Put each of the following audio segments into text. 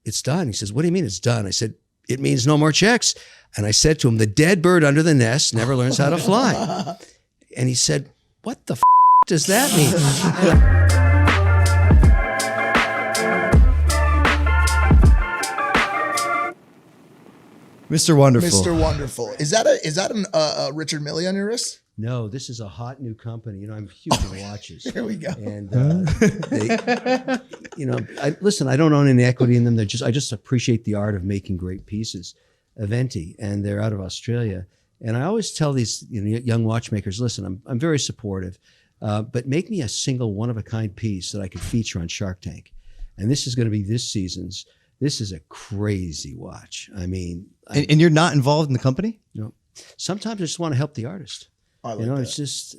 it's done. He says, what do you mean it's done? I said, it means no more checks. And I said to him, the dead bird under the nest never learns how to fly. And he said, what the does that mean? Mr. Wonderful. Mr. Wonderful. Is that a Richard Mille on your wrist? No, this is a hot new company. You know, I'm huge in watches. Here we go. And listen, I don't own any equity in them. I just appreciate the art of making great pieces. Aventi, and they're out of Australia. And I always tell these young watchmakers, listen, I'm very supportive, but make me a single one-of-a-kind piece that I could feature on Shark Tank. And this is going to be this season's. This is a crazy watch. I mean, and you're not involved in the company? No. Sometimes I just want to help the artist. I like that. It's just,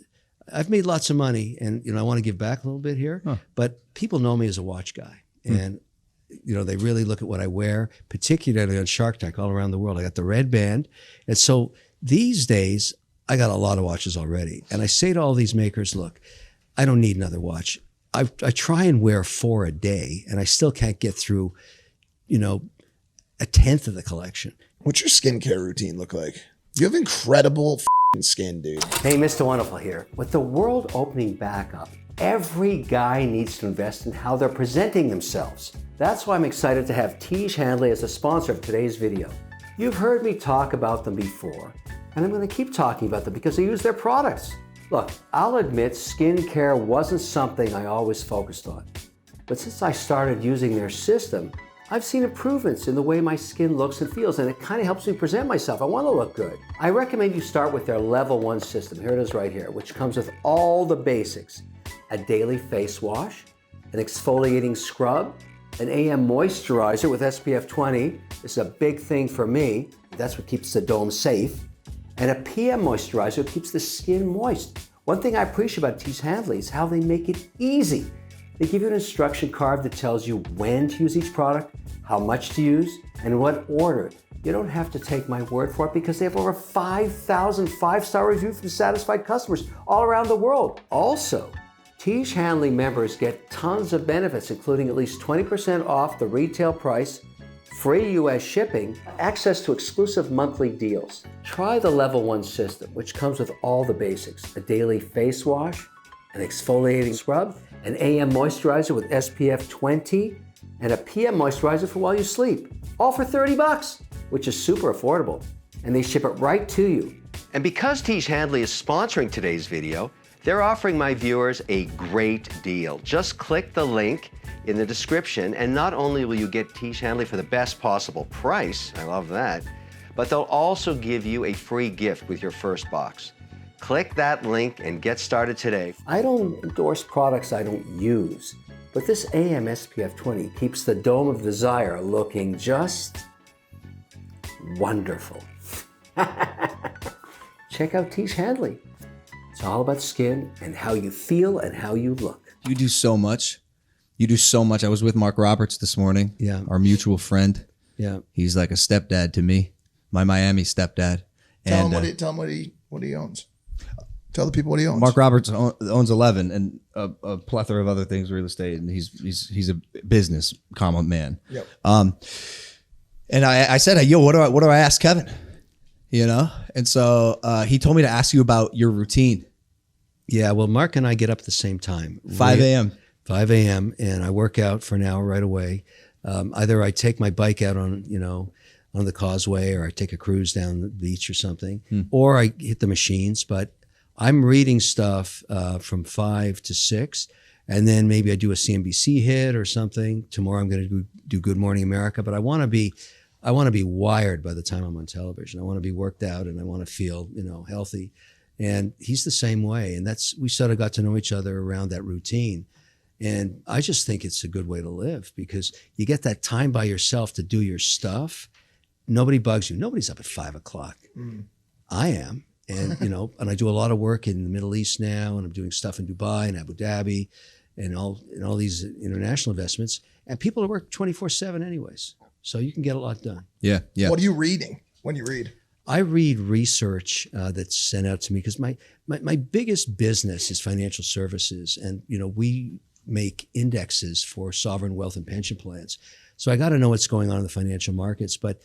I've made lots of money, and I want to give back a little bit here. Huh. But people know me as a watch guy, and they really look at what I wear, particularly on Shark Tank all around the world. I got the red band, and so these days I got a lot of watches already. And I say to all these makers, look, I don't need another watch. I try and wear 4 a day, and I still can't get through, a tenth of the collection. What's your skincare routine look like? You have incredible skin, dude. Hey, Mr. Wonderful here. With the world opening back up, every guy needs to invest in how they're presenting themselves. That's why I'm excited to have Tiege Handley as a sponsor of today's video. You've heard me talk about them before, and I'm going to keep talking about them because I use their products. Look, I'll admit skincare wasn't something I always focused on. But since I started using their system, I've seen improvements in the way my skin looks and feels, and it kind of helps me present myself. I want to look good. I recommend you start with their Level 1 system. Here it is right here, which comes with all the basics. A daily face wash, an exfoliating scrub, an AM moisturizer with SPF 20. This is a big thing for me. That's what keeps the dome safe. And a PM moisturizer that keeps the skin moist. One thing I appreciate about Tiege Handley is how they make it easy. They give you an instruction card that tells you when to use each product, how much to use, and in what order. You don't have to take my word for it because they have over 5,000 5-star reviews from satisfied customers all around the world. Also, Tiege Handley members get tons of benefits, including at least 20% off the retail price, free US shipping, access to exclusive monthly deals. Try the Level 1 system, which comes with all the basics: a daily face wash, an exfoliating scrub, an AM moisturizer with SPF 20, and a PM moisturizer for while you sleep. All for $30, which is super affordable. And they ship it right to you. And because Tiege Handley is sponsoring today's video, they're offering my viewers a great deal. Just click the link in the description, and not only will you get Tiege Handley for the best possible price, I love that, but they'll also give you a free gift with your first box. Click that link and get started today. I don't endorse products I don't use, but this AM SPF 20 keeps the Dome of Desire looking just wonderful. Check out Tiege Handley. It's all about skin and how you feel and how you look. You do so much. You do so much. I was with Mark Roberts this morning. Yeah. Our mutual friend. Yeah. He's like a stepdad to me. My Miami stepdad. Tell him what he owns. Tell the people what he owns. Mark Roberts owns 11 and a plethora of other things, real estate, and he's a business man. Yep. And I said, yo, what do I ask Kevin? And so he told me to ask you about your routine. Yeah, well, Mark and I get up at the same time. 5 a.m. 5 a.m. and I work out for an hour right away. Either I take my bike out on the causeway, or I take a cruise down the beach or something, or I hit the machines. But I'm reading stuff from 5 to 6, and then maybe I do a CNBC hit or something. Tomorrow I'm going to do Good Morning America, but I want to be wired by the time I'm on television. I want to be worked out, and I want to feel healthy. And he's the same way, and we sort of got to know each other around that routine. And I just think it's a good way to live, because you get that time by yourself to do your stuff. Nobody bugs you. Nobody's up at 5 o'clock. I am. And, and I do a lot of work in the Middle East now, and I'm doing stuff in Dubai and Abu Dhabi and all these international investments. And people work 24/7 anyways. So you can get a lot done. Yeah. Yeah. What are you reading when you read? I read research that's sent out to me, because my biggest business is financial services. And, we make indexes for sovereign wealth and pension plans. So I got to know what's going on in the financial markets. But,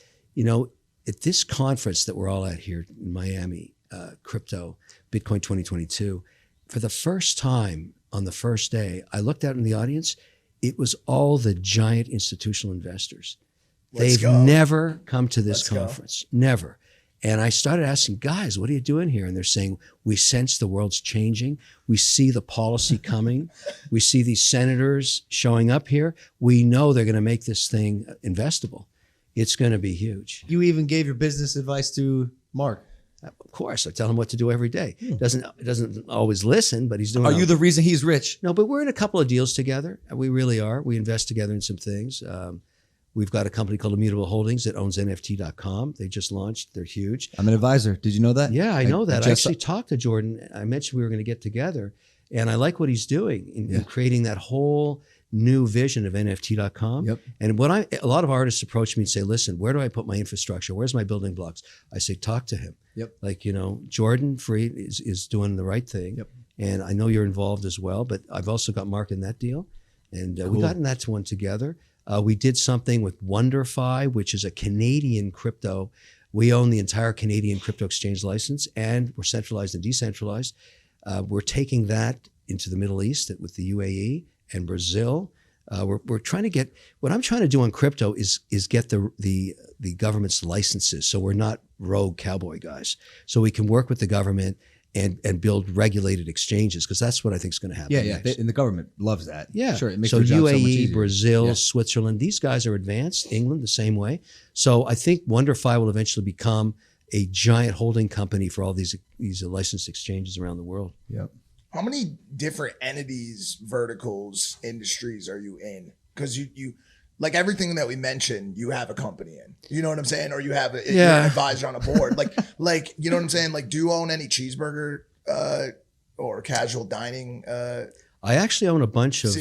at this conference that we're all at here in Miami, crypto, Bitcoin 2022, for the first time on the first day, I looked out in the audience. It was all the giant institutional investors. They've never come to this conference, never. And I started asking, guys, what are you doing here? And they're saying, we sense the world's changing. We see the policy coming. We see these senators showing up here. We know they're going to make this thing investable. It's going to be huge. You even gave your business advice to Mark. Of course, I tell him what to do every day. Doesn't always listen, but he's doing. Are you the reason he's rich? No, but we're in a couple of deals together. We really are. We invest together in some things. We've got a company called Immutable Holdings that owns NFT.com. They just launched. They're huge. I'm an advisor. Did you know that? Yeah, I know that. I actually talked to Jordan. I mentioned we were going to get together, and I like what he's doing in creating that whole new vision of NFT.com. Yep. And when a lot of artists approach me and say, listen, where do I put my infrastructure? Where's my building blocks? I say, talk to him. Yep. Like, Jordan Freed is doing the right thing. Yep. And I know you're involved as well, but I've also got Mark in that deal. And we got in that one together. We did something with WonderFi, which is a Canadian crypto. We own the entire Canadian crypto exchange license, and we're centralized and decentralized. We're taking that into the Middle East with the UAE and Brazil. We're trying to get, what I'm trying to do on crypto is get the government's licenses, so we're not rogue cowboy guys. So we can work with the government and build regulated exchanges, because that's what I think is going to happen. Yeah. And the government loves that. Yeah. Sure. It makes so their job so much UAE, easier. Brazil, Switzerland, these guys are advanced. England, the same way. So I think WonderFi will eventually become a giant holding company for all these licensed exchanges around the world. Yep. How many different entities, verticals, industries are you in? Because you like everything that we mentioned, you have a company in. You know what I'm saying? Or you have you're an advisor on a board. like you know what I'm saying? Like, do you own any cheeseburger or casual dining? I actually own a bunch of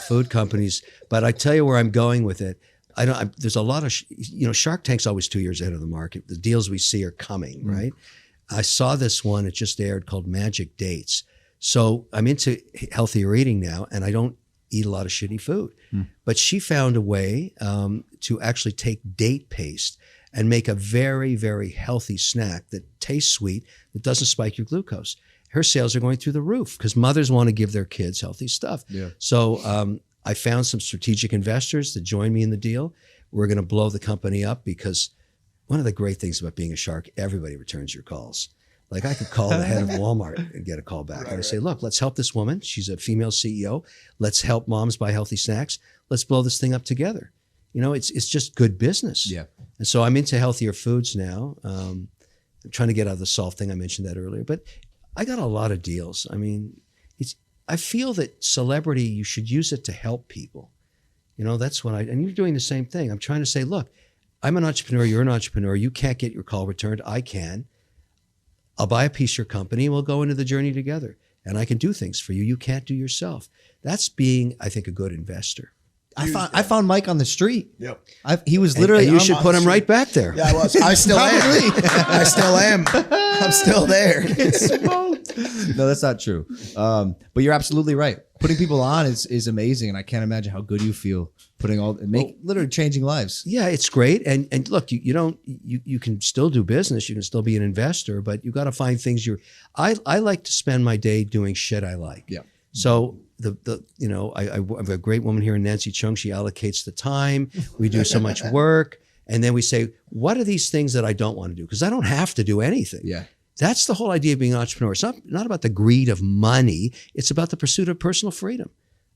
food companies, but I tell you where I'm going with it. There's a lot of, Shark Tank's always 2 years ahead of the market. The deals we see are coming, right? I saw this one, it just aired, called Magic Dates. So I'm into healthier eating now, and I don't eat a lot of shitty food. But she found a way to actually take date paste and make a very, very healthy snack that tastes sweet, that doesn't spike your glucose. Her sales are going through the roof because mothers want to give their kids healthy stuff. Yeah. So I found some strategic investors to join me in the deal. We're going to blow the company up, because one of the great things about being a shark, everybody returns your calls. Like, I could call the head of Walmart and get a call back. And I say, look, let's help this woman. She's a female CEO. Let's help moms buy healthy snacks. Let's blow this thing up together. It's just good business. Yeah. And so I'm into healthier foods now. I'm trying to get out of the salt thing. I mentioned that earlier. But I got a lot of deals. I mean, I feel that celebrity, you should use it to help people. That's what and you're doing the same thing. I'm trying to say, look, I'm an entrepreneur. You're an entrepreneur. You can't get your call returned. I can. I'll buy a piece of your company and we'll go into the journey together. And I can do things for you you can't do yourself. That's being, I think, a good investor. I found Mike on the street. Yep. He was literally. And you should put him right back there. Yeah, I was. I still am. I still am. I'm still there. No, that's not true. But you're absolutely right. Putting people on is amazing, and I can't imagine how good you feel putting literally changing lives. Yeah, it's great. And look, you can still do business. You can still be an investor, but you got to find things I like to spend my day doing shit I like. Yeah. So I have a great woman here in Nancy Chung. She allocates the time. We do so much work. And then we say, what are these things that I don't want to do? Because I don't have to do anything. Yeah. That's the whole idea of being an entrepreneur. It's not about the greed of money. It's about the pursuit of personal freedom.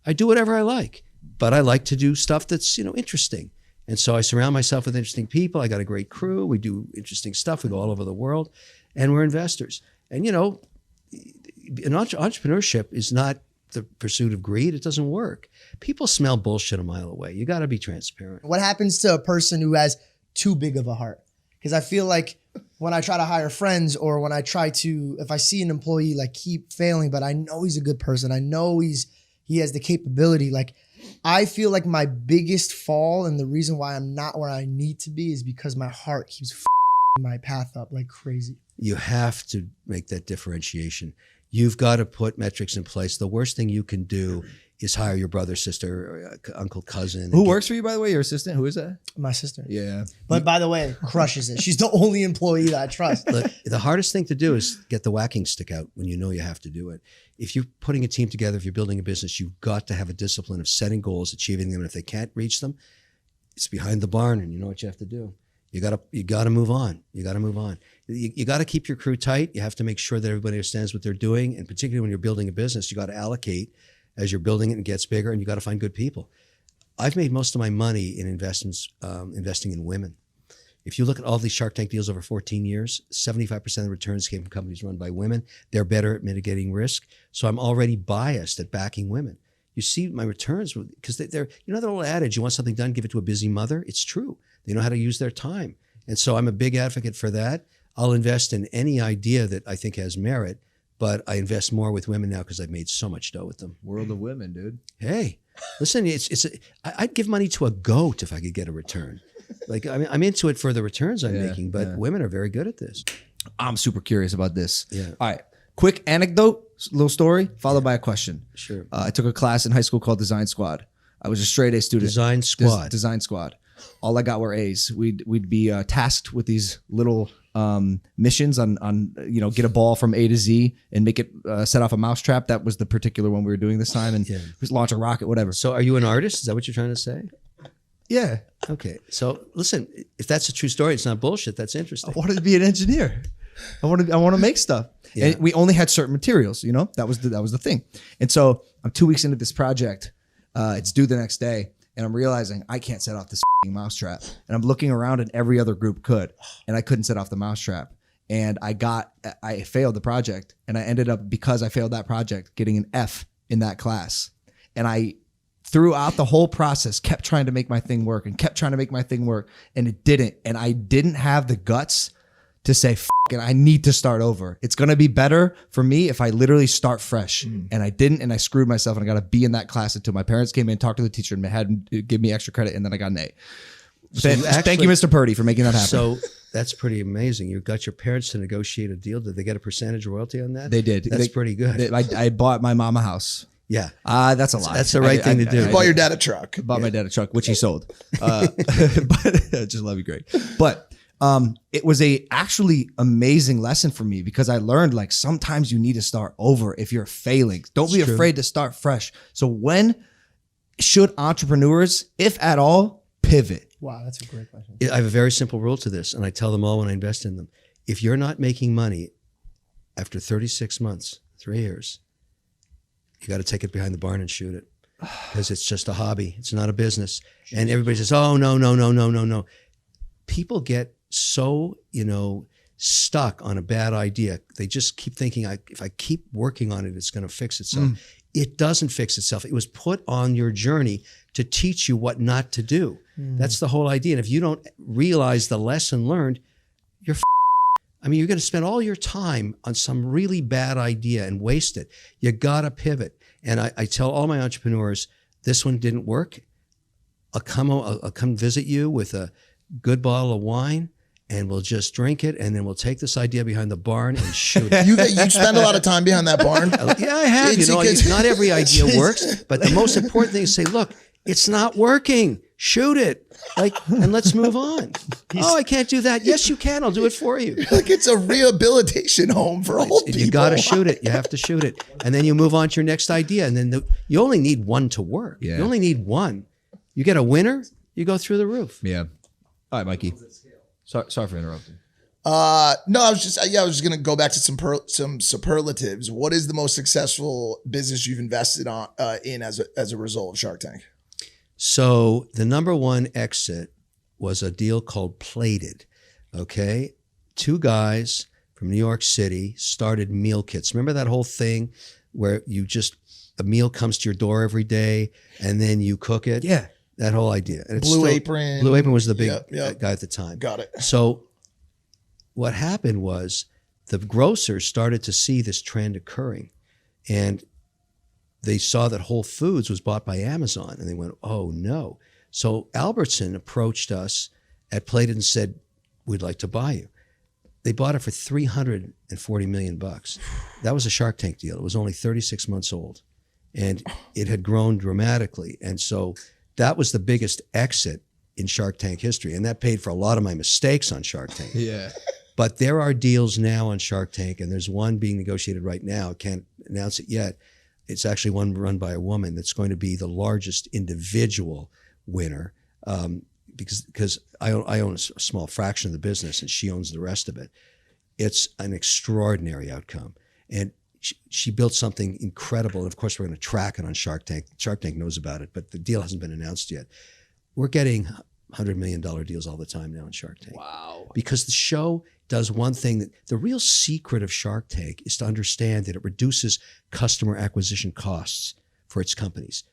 I do whatever I like, but I like to do stuff that's, interesting. And so I surround myself with interesting people. I got a great crew. We do interesting stuff. We go all over the world, and we're investors. And, entrepreneurship is not the pursuit of greed. It doesn't work. People smell bullshit a mile away. You got to be transparent. What happens to a person who has too big of a heart? Because I feel like when I try to hire friends, or when I if I see an employee keep failing, but I know he's a good person, I know he has the capability. I feel like my biggest fall, and the reason why I'm not where I need to be, is because my heart keeps my path up like crazy. You have to make that differentiation. You've got to put metrics in place. The worst thing you can do is hire your brother, sister, or uncle, cousin. Who works for you, by the way? Your assistant? Who is that? My sister. Yeah. But by the way, crushes it. She's the only employee that I trust. Look, the hardest thing to do is get the whacking stick out when you know you have to do it. If you're putting a team together, if you're building a business, you've got to have a discipline of setting goals, achieving them. And if they can't reach them, it's behind the barn, and you know what you have to do. You gotta move on. You gotta move on. You gotta keep your crew tight. You have to make sure that everybody understands what they're doing. And particularly when you're building a business, you got to allocate as you're building it and it gets bigger, and you got to find good people. I've made most of my money in investments, investing in women. If you look at all these Shark Tank deals over 14 years, 75% of the returns came from companies run by women. They're better at mitigating risk. So I'm already biased at backing women. You see my returns because they're, you know, that old adage, you want something done, give it to a busy mother. It's true. They know how to use their time. And so I'm a big advocate for that. I'll invest in any idea that I think has merit, but I invest more with women now because I've made so much dough with them. World of women, dude. Hey, listen, I'd give money to a goat if I could get a return. Like, I mean, I'm into it for the returns I'm making, but women are very good at this. I'm super curious about this. Yeah. All right. Quick anecdote, little story, followed by a question. Sure. I took a class in high school called Design Squad. I was a straight A student. Design Squad. Design Squad. All I got were A's. We'd be tasked with these little missions on get a ball from A to Z and make it set off a mousetrap. That was the particular one we were doing this time, and just launch a rocket, whatever. So are you an artist? Is that what you're trying to say? Yeah. Okay. So listen, if that's a true story, it's not bullshit. That's interesting. I wanted to be an engineer. I want to make stuff. Yeah. And we only had certain materials, that was the thing. And so I'm 2 weeks into this project. It's due the next day. And I'm realizing I can't set off this mousetrap. And I'm looking around and every other group could. And I couldn't set off the mousetrap. And I failed the project. And I ended up, because I failed that project, getting an F in that class. And I, throughout the whole process, kept trying to make my thing work and kept trying to make my thing work. And it didn't. And I didn't have the guts to say, F it, I need to start over. It's going to be better for me if I literally start fresh. And I didn't, and I screwed myself, and I got to be in that class until my parents came in, talked to the teacher, and had him give me extra credit, and then I got an A. So Thank you, Mr. Purdy, for making that happen. So that's pretty amazing. You got your parents to negotiate a deal. Did they get a percentage royalty on that? They did. That's pretty good. I bought my mom a house. Yeah. That's a lie. That's the right thing to do. Bought your dad a truck. Bought my dad a truck, which he sold. But just love you, Greg. But it was a actually amazing lesson for me, because I learned, like, sometimes you need to start over if you're failing. Don't be afraid to start fresh. So when should entrepreneurs, if at all, pivot? Wow, that's a great question. I have a very simple rule to this, and I tell them all when I invest in them. If you're not making money after 36 months, 3 years, you got to take it behind the barn and shoot it, because it's just a hobby. It's not a business. And everybody says, oh, no. People get so, stuck on a bad idea. They just keep thinking, if I keep working on it, it's going to fix itself. It doesn't fix itself. It was put on your journey to teach you what not to do. That's the whole idea. And if you don't realize the lesson learned, you're you're going to spend all your time on some really bad idea and waste it. You got to pivot. And I tell all my entrepreneurs, this one didn't work. I'll come visit you with a good bottle of wine, and we'll just drink it, and then we'll take this idea behind the barn and shoot it. You spend a lot of time behind that barn? Yeah, I have. Not every idea works, but the most important thing is say, look, it's not working. Shoot it. And let's move on. Oh, I can't do that. Yes, you can. I'll do it for you. Like, it's a rehabilitation home for old people. You got to shoot it. You have to shoot it. And then you move on to your next idea. And then you only need one to work. Yeah. You only need one. You get a winner, you go through the roof. Yeah. All right, Mikey. Sorry for interrupting. No, I was just going to go back to some superlatives. What is the most successful business you've invested in as a result of Shark Tank? So the number one exit was a deal called Plated. Okay. 2 guys from New York City started meal kits. Remember that whole thing where a meal comes to your door every day and then you cook it? Yeah. That whole idea. And Blue Apron. Blue Apron was the big guy at the time. Got it. So what happened was the grocers started to see this trend occurring, and they saw that Whole Foods was bought by Amazon, and they went, oh no. So Albertson approached us at Plated and said, we'd like to buy you. They bought it for $340 million. That was a Shark Tank deal. It was only 36 months old. and it had grown dramatically. And so that was the biggest exit in Shark Tank history. And that paid for a lot of my mistakes on Shark Tank. Yeah. But there are deals now on Shark Tank, and there's one being negotiated right now. I can't announce it yet. It's actually one run by a woman that's going to be the largest individual winner, because I own a small fraction of the business and she owns the rest of it. It's an extraordinary outcome. And she built something incredible. And of course, we're going to track it on Shark Tank. Shark Tank knows about it, but the deal hasn't been announced yet. We're getting $100 million deals all the time now on Shark Tank. Wow. Because the show does one thing that the real secret of Shark Tank is to understand that it reduces customer acquisition costs for its companies.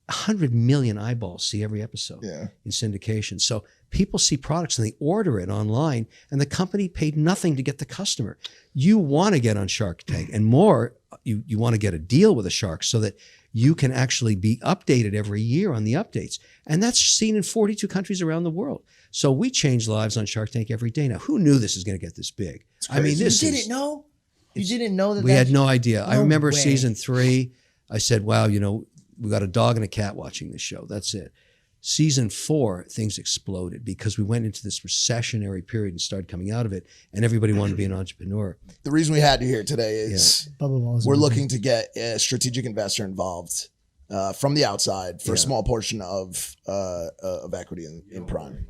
100 million eyeballs see every episode in syndication. So people see products and they order it online, and the company paid nothing to get the customer. You want to get on Shark Tank, and more, you want to get a deal with a shark so that you can actually be updated every year on the updates. And that's seen in 42 countries around the world. So we change lives on Shark Tank every day. Now, who knew this is going to get this big? I mean, this You didn't know? You didn't know that? We had no idea. I remember way. season 3, I said, wow, we got a dog and a cat watching this show. That's it. Season 4, things exploded because we went into this recessionary period and started coming out of it, and everybody wanted to be an entrepreneur. The reason we had you here today is Bubba Balls we're amazing. looking to get a strategic investor involved from the outside for a small portion of equity in Prime.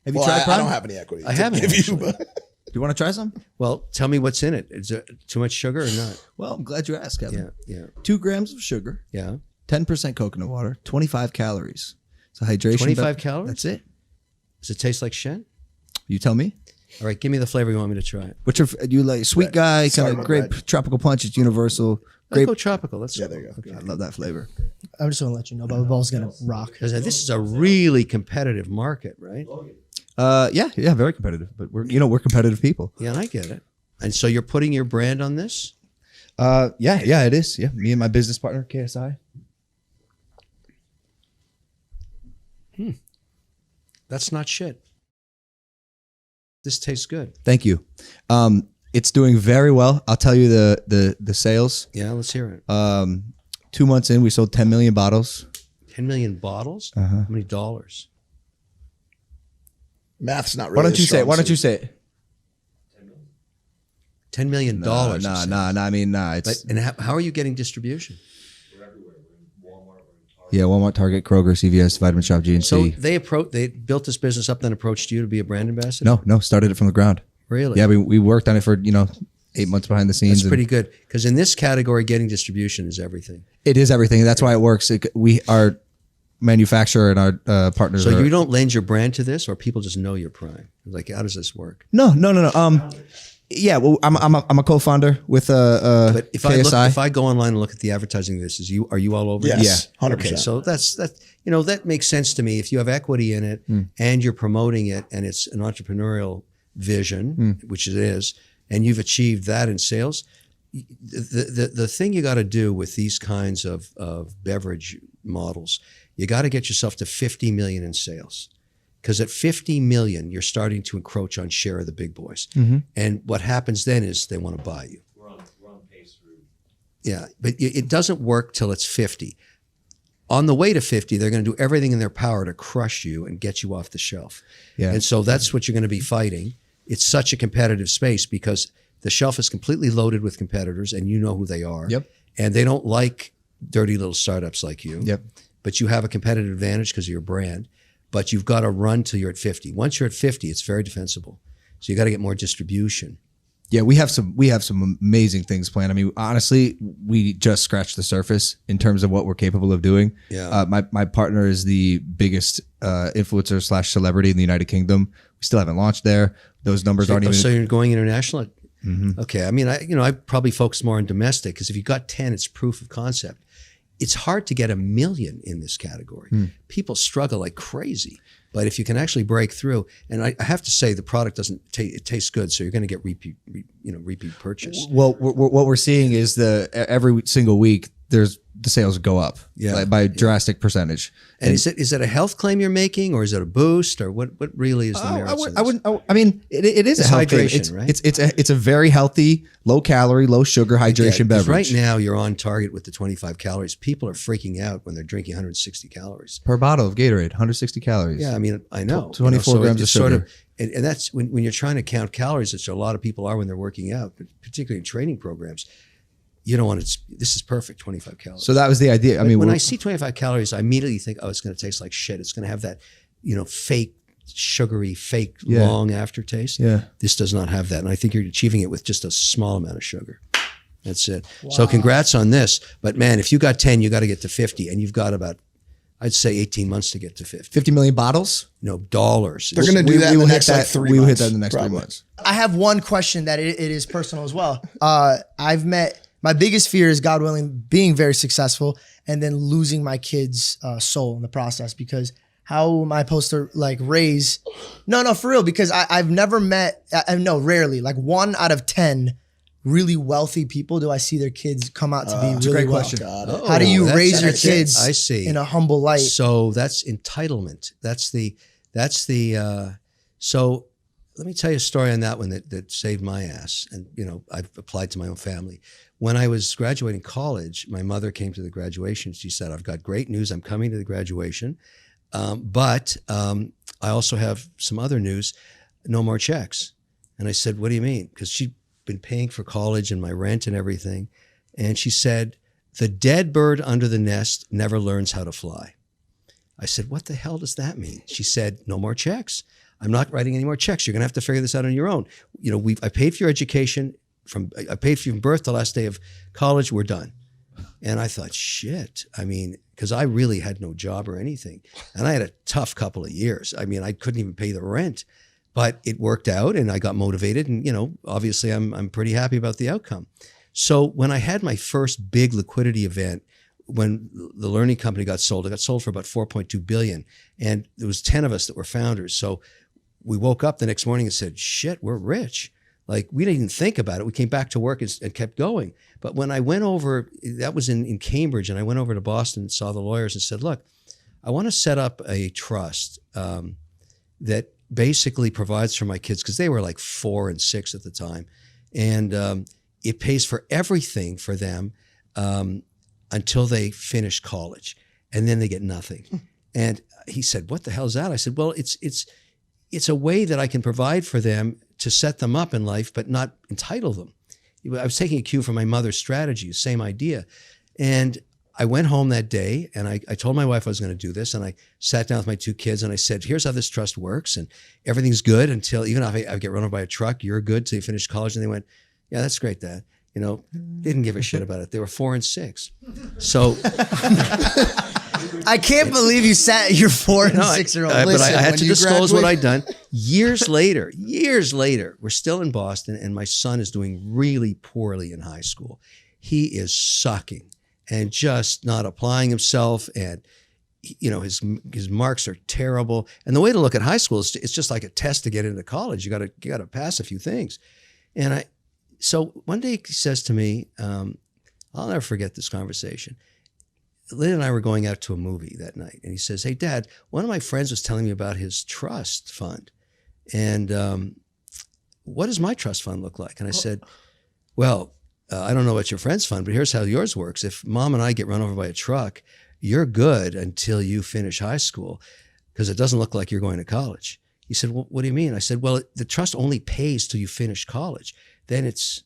Have you tried Prime? I don't have any equity. I to haven't, give you, actually. but Do you want to try some? Well, tell me what's in it. Is there too much sugar or not? Well, I'm glad you asked, Kevin. Yeah. 2 grams of sugar, Yeah. 10% coconut water, 25 calories. So hydration. 25 calories? That's it. Does it taste like Shen? You tell me. All right, give me the flavor you want me to try. What's your? You like sweet guy, Sorry kind of about grape, that. tropical punch. It's universal. Let's Grape. go tropical. Let's there you go. I love that flavor. I'm just going to let you know Bubba Ball's going to rock. Because this is a really competitive market, right? Yeah, very competitive. But we're competitive people. Yeah, and I get it. And so you're putting your brand on this? Yeah, it is. Yeah, me and my business partner, KSI. That's not shit. This tastes good. Thank you. It's doing very well. I'll tell you the sales. Yeah, let's hear it. 2 months in, we sold 10 million bottles. 10 million bottles? How many dollars? Math's not really. Why don't you a say it? strong Why don't you suit. say it? $10 million. Nah. But, It's and how are you getting distribution? yeah. Walmart, Target, Kroger, CVS, Vitamin Shop, So GNC. they built this business up, then approached you to be a brand ambassador? No, started it from the ground. Really? Yeah, we worked on it for 8 months behind the scenes. That's pretty good. Because in this category, getting distribution is everything. It is everything. That's why it works. Our manufacturer and our partners. So are, you don't lend your brand to this, or people just know your Prime? Like, how does this work? No. Yeah, well, I'm a co-founder with But if KSI. if I go online and look at the advertising of this, are you all over? Yes, this? 100%. Okay, so that makes sense to me. If you have equity in it and you're promoting it, and it's an entrepreneurial vision, which it is, and you've achieved that in sales, the thing you got to do with these kinds of beverage models, you got to get yourself to 50 million in sales. Because at 50 million, you're starting to encroach on share of the big boys. And what happens then is they want to buy you. We're on pace through. Yeah, but it doesn't work till it's 50. On the way to 50, they're going to do everything in their power to crush you and get you off the shelf. Yeah. And so that's what you're going to be fighting. It's such a competitive space because the shelf is completely loaded with competitors, and you know who they are. Yep. And they don't like dirty little startups like you. Yep. But you have a competitive advantage because of your brand. But you've got to run till you're at 50. Once you're at 50, it's very defensible. So you got to get more distribution. Yeah, we have some amazing things planned. I mean, honestly, we just scratched the surface in terms of what we're capable of doing. Yeah. My partner is the biggest influencer / celebrity in the United Kingdom. We still haven't launched there. Those numbers aren't even. So you're going international? Okay. I mean, I probably focus more on domestic because if you got 10, it's proof of concept. It's hard to get 1 million in this category. People struggle like crazy. But if you can actually break through, and I have to say the product it tastes good, so you're going to get repeat purchase. Well, what we're seeing is every single week the sales go up by a drastic percentage. And is it a health claim you're making, or is it a boost, or what really is the merits of this? I mean, it is It's a health claim. hydration, right? It's a very healthy, low calorie, low sugar hydration 'cause beverage. Right now, you're on target with the 25 calories. People are freaking out when they're drinking 160 calories. Per bottle of Gatorade, 160 calories. Yeah, I mean, I know. 24 grams of it's sugar. And that's when you're trying to count calories, which a lot of people are when they're working out, particularly in training programs. You don't want to, this is perfect, 25 calories. So that was the idea. I mean, when I see 25 calories, I immediately think, oh, it's going to taste like shit. It's going to have that, fake, sugary, fake, long aftertaste. Yeah. This does not have that. And I think you're achieving it with just a small amount of sugar. That's it. Wow. So congrats on this. But man, if you got 10, you got to get to 50. And you've got about, I'd say 18 months to get to 50. 50 million bottles? No, dollars. They're going to do that in the next 3 months. We will hit that in the next 3 months. I have one question that it is personal as well. My biggest fear is, God willing, being very successful and then losing my kid's soul in the process, because how am I supposed to raise? No, for real, because I've never met, rarely, 1 out of 10 really wealthy people do I see their kids come out to be really great well. question. How do you raise your kids I see. in a humble light? So that's entitlement. So let me tell you a story on that one that saved my ass. And, I've applied to my own family. When I was graduating college, my mother came to the graduation. She said, I've got great news. I'm coming to the graduation. But I also have some other news, no more checks. And I said, what do you mean? Because she'd been paying for college and my rent and everything. And she said, the dead bird under the nest never learns how to fly. I said, what the hell does that mean? She said, no more checks. I'm not writing any more checks. You're going to have to figure this out on your own. I paid for your education. I paid for your birth, the last day of college, we're done. And I thought, shit. I mean, because I really had no job or anything. And I had a tough couple of years. I mean, I couldn't even pay the rent. But it worked out and I got motivated. And, obviously I'm pretty happy about the outcome. So when I had my first big liquidity event, when the learning company got sold, it got sold for about $4.2 billion. And there was 10 of us that were founders. So we woke up the next morning and said, shit, we're rich. We didn't even think about it. We came back to work and kept going. But when I went over, that was in Cambridge, and I went over to Boston and saw the lawyers and said, look, I want to set up a trust that basically provides for my kids, because they were 4 and 6 at the time. And it pays for everything for them until they finish college. And then they get nothing. And he said, what the hell is that? I said, well, it's a way that I can provide for them to set them up in life, but not entitle them. I was taking a cue from my mother's strategy, same idea. And I went home that day and I told my wife I was going to do this. And I sat down with my 2 kids and I said, here's how this trust works. And everything's good until, even if I get run over by a truck, you're good till you finish college. And they went, yeah, that's great, Dad. Didn't give a shit about it. They were 4 and 6. So I can't believe you sat your 4 and 6-year-old. But I had when to you disclose what graduate- I'd done. Years later, we're still in Boston, and my son is doing really poorly in high school. He is sucking and just not applying himself, and his marks are terrible. And the way to look at high school is it's just like a test to get into college. You got to pass a few things. And so one day he says to me, I'll never forget this conversation. Lynn and I were going out to a movie that night, and he says, hey, Dad, one of my friends was telling me about his trust fund. And what does my trust fund look like? And I said, well, I don't know about your friend's fund, but here's how yours works. If Mom and I get run over by a truck, you're good until you finish high school, because it doesn't look like you're going to college. He said, well, what do you mean? I said, well, the trust only pays till you finish college. Then it's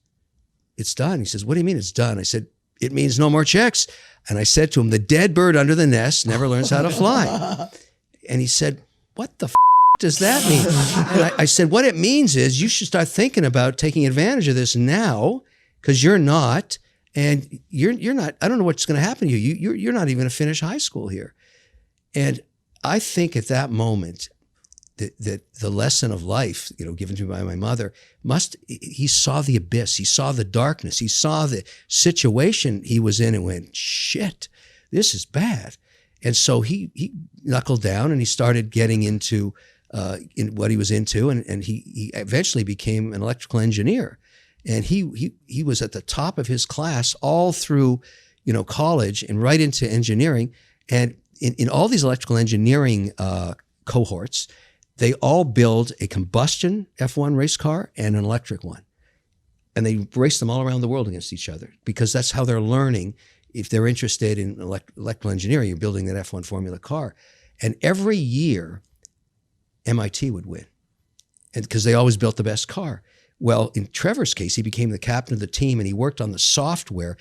done. He says, what do you mean it's done? I said, it means no more checks. And I said to him, the dead bird under the nest never learns how to fly. And he said, what the does that mean? And I said, what it means is you should start thinking about taking advantage of this now, because you're not, and you're not, I don't know what's going to happen to you. You're not even going to finish high school here. And I think at that moment, that the lesson of life, given to me by my mother, he saw the abyss, he saw the darkness, he saw the situation he was in and went, shit, this is bad. And so he knuckled down and he started getting into in what he was into, and he eventually became an electrical engineer. And he was at the top of his class all through, college and right into engineering. And in all these electrical engineering cohorts, they all build a combustion F1 race car and an electric one. And they race them all around the world against each other because that's how they're learning. If they're interested in electrical engineering, you're building that F1 Formula car. And every year, MIT would win, and because they always built the best car. Well, in Trevor's case, he became the captain of the team, and he worked on the software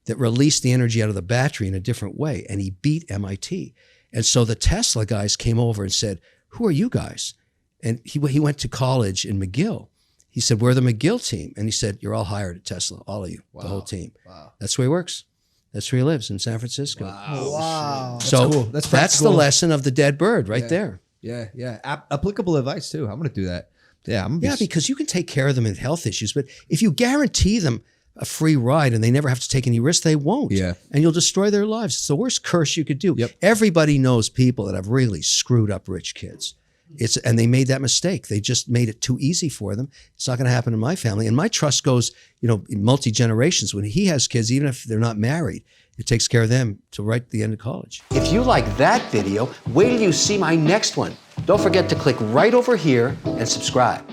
that released the energy out of the battery in a different way, and he beat MIT. And so the Tesla guys came over and said, "Who are you guys?" And he went to college in McGill. He said, "We're the McGill team." And he said, "You're all hired at Tesla, all of you, the whole team." Wow. That's where he works. That's where he lives, in San Francisco. Wow. So cool. that's the lesson of the dead bird right there. Yeah, yeah. Applicable advice too. I'm gonna do that. Yeah, Because you can take care of them with health issues, but if you guarantee them a free ride and they never have to take any risk, they won't. Yeah. And you'll destroy their lives. It's the worst curse you could do. Yep. Everybody knows people that have really screwed up rich kids. And they made that mistake. They just made it too easy for them. It's not going to happen in my family. And my trust goes, in multi-generations. When he has kids, even if they're not married, it takes care of them till right at the end of college. If you like that video, wait till you see my next one. Don't forget to click right over here and subscribe.